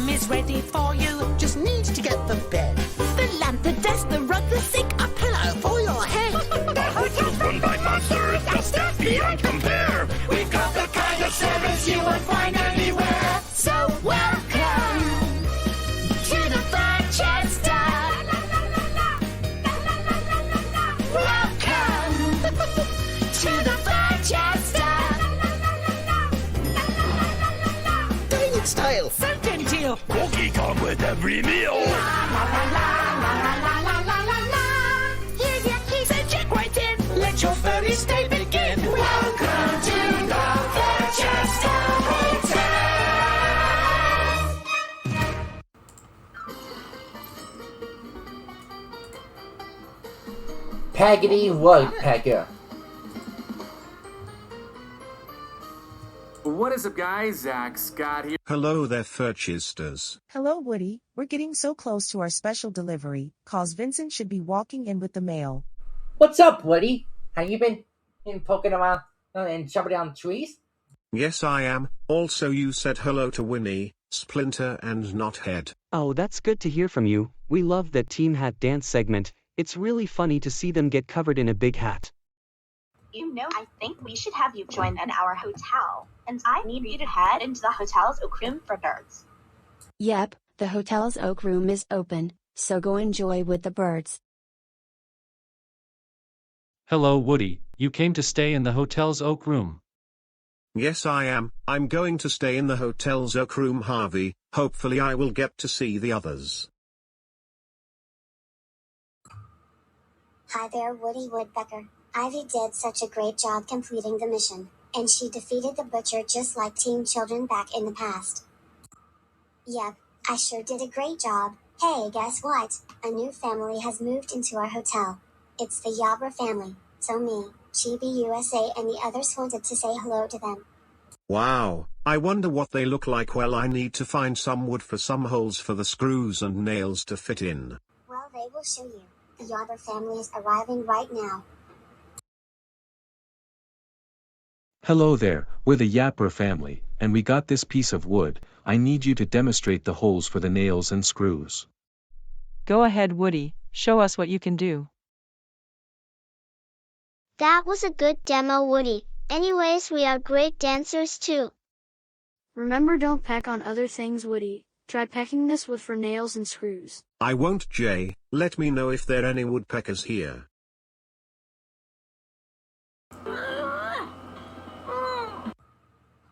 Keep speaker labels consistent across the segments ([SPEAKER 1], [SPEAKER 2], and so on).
[SPEAKER 1] room is ready for you.
[SPEAKER 2] Just need to get the bed,
[SPEAKER 1] The lamp, the desk, the rug, the sink, a pillow for your head.
[SPEAKER 3] Our hotel's run by monsters, just staff beyond compare.
[SPEAKER 1] We've got the kind of service you won't find anywhere. So welcome to the Furchester. Welcome to the Furchester.
[SPEAKER 2] David style.
[SPEAKER 1] So genteel.
[SPEAKER 3] Cookie come with every meal.
[SPEAKER 1] Here's your key, so check right in. Let your furry stay begin. Welcome to the Furchester Hotel.
[SPEAKER 4] Peckity Woodpecker.
[SPEAKER 5] What is up, guys? Zach Scott here.
[SPEAKER 6] Hello there, Furchisters.
[SPEAKER 7] Hello, Woody. We're getting so close to our special delivery, cause Vincent should be walking in with the mail.
[SPEAKER 4] What's up, Woody? Have you been poking around and jumping down trees?
[SPEAKER 6] Yes, I am. Also, you said hello to Winnie, Splinter, and Knothead.
[SPEAKER 8] Oh, that's good to hear from you. We love that Team Hat dance segment. It's really funny to see them get covered in a big hat.
[SPEAKER 9] You know, I think we should have you join in our hotel, and I need you to head into the hotel's oak room for birds.
[SPEAKER 10] Yep, the hotel's oak room is open, so go enjoy with the birds.
[SPEAKER 11] Hello, Woody. You came to stay in the hotel's oak room.
[SPEAKER 6] Yes, I am. I'm going to stay in the hotel's oak room, Harvey. Hopefully I will get to see the others.
[SPEAKER 12] Hi there, Woody Woodpecker. Ivy did such a great job completing the mission, and she defeated the butcher just like Teen Children back in the past. Yep, I sure did a great job. Hey, guess what? A new family has moved into our hotel. It's the Yabra family, so me, Chibi USA and the others wanted to say hello to them.
[SPEAKER 6] Wow, I wonder what they look like. Well, I need to find some wood for some holes for the screws and nails to fit in.
[SPEAKER 12] Well, they will show you. The Yabra family is arriving right now.
[SPEAKER 11] Hello there, we're the Yapper family, and we got this piece of wood. I need you to demonstrate the holes for the nails and screws.
[SPEAKER 13] Go ahead, Woody, show us what you can do.
[SPEAKER 14] That was a good demo, Woody. Anyways, we are great dancers too.
[SPEAKER 15] Remember, don't peck on other things, Woody. Try pecking this wood for nails and screws.
[SPEAKER 6] I won't, Jay. Let me know if there are any woodpeckers here.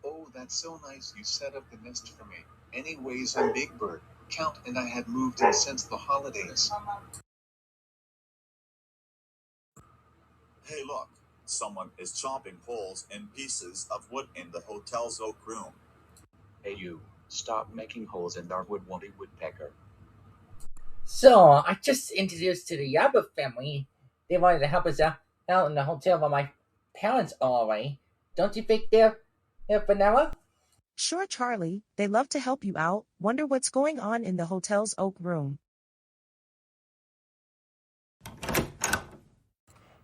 [SPEAKER 16] Oh, that's so nice you set up the nest for me. Anyways, I'm Big Bird. Count and I had moved in since the holidays.
[SPEAKER 17] Hey look, someone is chopping holes in pieces of wood in the hotel's oak room.
[SPEAKER 18] Hey you, stop making holes in our wood, Woody Woodpecker.
[SPEAKER 4] So, I just introduced to the Yabba family. They wanted to help us out in the hotel while my parents are away. Don't you think they're vanilla?
[SPEAKER 7] Sure, Charlie. They love to help you out. Wonder what's going on in the hotel's oak room.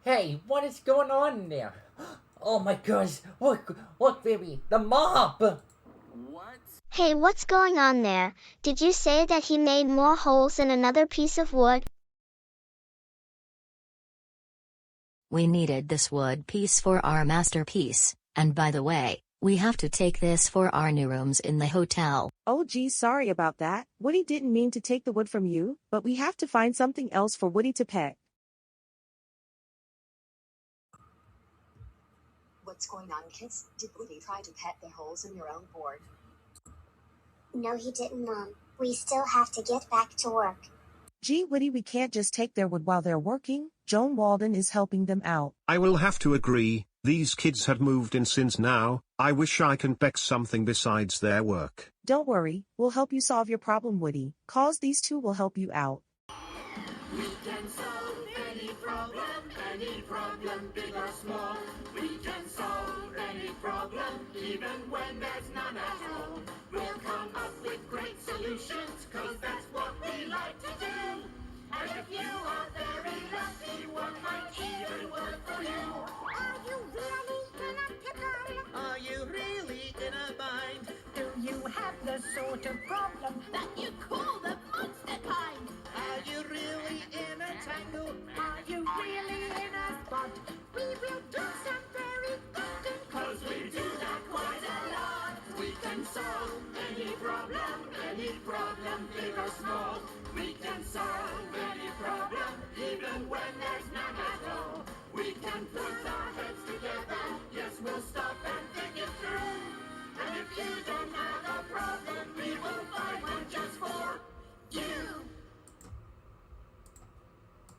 [SPEAKER 4] Hey, what is going on in there? Oh my gosh, look, baby, the mob!
[SPEAKER 14] Hey, what's going on there? Did you say that he made more holes in another piece of wood?
[SPEAKER 19] We needed this wood piece for our masterpiece, and by the way, we have to take this for our new rooms in the hotel.
[SPEAKER 7] Oh geez, sorry about that. Woody didn't mean to take the wood from you, but we have to find something else for Woody to peck.
[SPEAKER 20] What's going on, kids? Did Woody try to pet the holes in your own board?
[SPEAKER 12] No, he didn't, Mom. We still have to get back to work.
[SPEAKER 7] Gee, Woody, we can't just take their wood while they're working. Joan Walden is helping them out.
[SPEAKER 6] I will have to agree, these kids had moved in since now. I wish I can peck something besides their work.
[SPEAKER 7] Don't worry, we'll help you solve your problem, Woody. Cause these two will help you out.
[SPEAKER 1] We can solve any problem, big or small. We can solve any problem, even when there's none at all. We'll come up with great solutions, cause that's what we like to do. And if you are very lucky, one might even work for you.
[SPEAKER 14] Are you really in a pickle?
[SPEAKER 1] Are you really in a bind? Do you have the sort of problem that